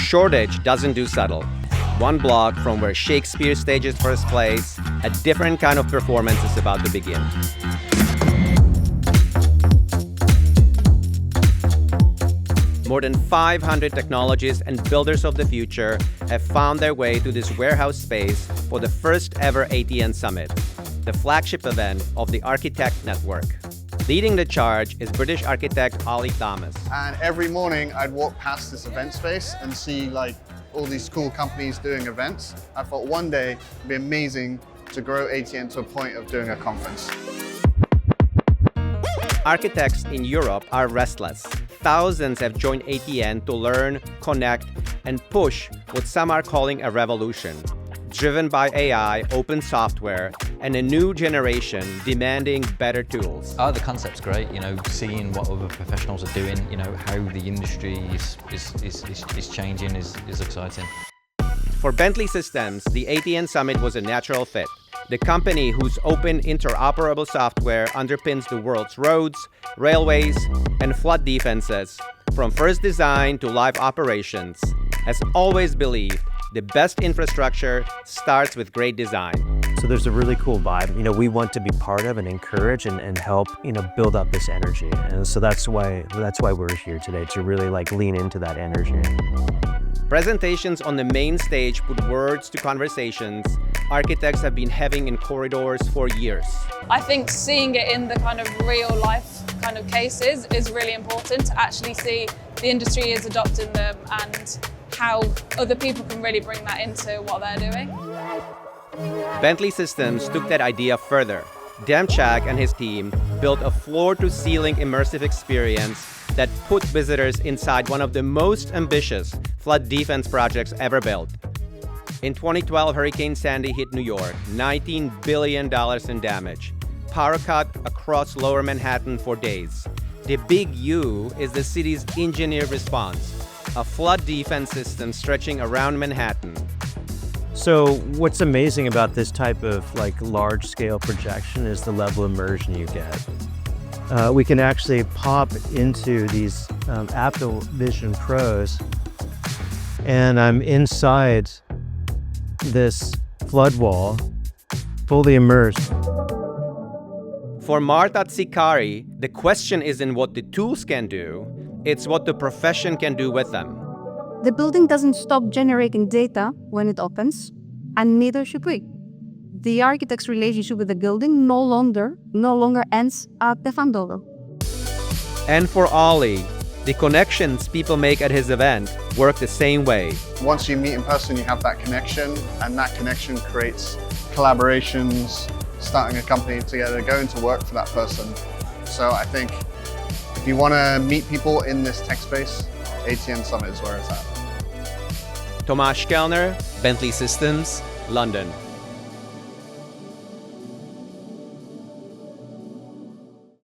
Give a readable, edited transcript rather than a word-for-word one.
Shoreditch doesn't do subtle. One block from where Shakespeare stages first plays, a different kind of performance is about to begin. More than 500 technologists and builders of the future have found their way to this warehouse space for the first ever ATN Summit, the flagship event of the Archi-Tech Network. Leading the charge is British architect Ollie Thomas. And every morning I'd walk past this event space and see all these cool companies doing events. I thought one day it'd be amazing to grow ATN to a point of doing a conference. Architects in Europe are restless. Thousands have joined ATN to learn, connect, and push what some are calling a revolution, driven by AI, open software, and a new generation demanding better tools. The concept's great, seeing what other professionals are doing, how the industry is changing is exciting. For Bentley Systems, the ATN Summit was a natural fit. The company whose open interoperable software underpins the world's roads, railways, and flood defenses, from first design to live operations, has always believed the best infrastructure starts with great design. So there's a really cool vibe. We want to be part of and encourage and help, build up this energy. And so that's why we're here today, to really lean into that energy. Presentations on the main stage put words to conversations architects have been having in corridors for years. I think seeing it in the kind of real life kind of cases is really important to actually see the industry is adopting them and how other people can really bring that into what they're doing. Bentley Systems took that idea further. Demchak and his team built a floor-to-ceiling immersive experience that put visitors inside one of the most ambitious flood defense projects ever built. In 2012, Hurricane Sandy hit New York, $19 billion in damage. Power cut across lower Manhattan for days. The Big U is the city's engineered response, a flood defense system stretching around Manhattan. So what's amazing about this type of large-scale projection is the level of immersion you get. We can actually pop into these Apple Vision Pros, and I'm inside this flood wall, fully immersed. For Marta Tsikari, the question isn't what the tools can do, it's what the profession can do with them. The building doesn't stop generating data when it opens, and neither should we. The architect's relationship with the building no longer ends at the front door. And for Ollie, the connections people make at his event work the same way. Once you meet in person, you have that connection, and that connection creates collaborations, starting a company together, going to work for that person. So I think if you want to meet people in this tech space, ATN Summit is where it's at. Tomasz Kellner, Bentley Systems, London.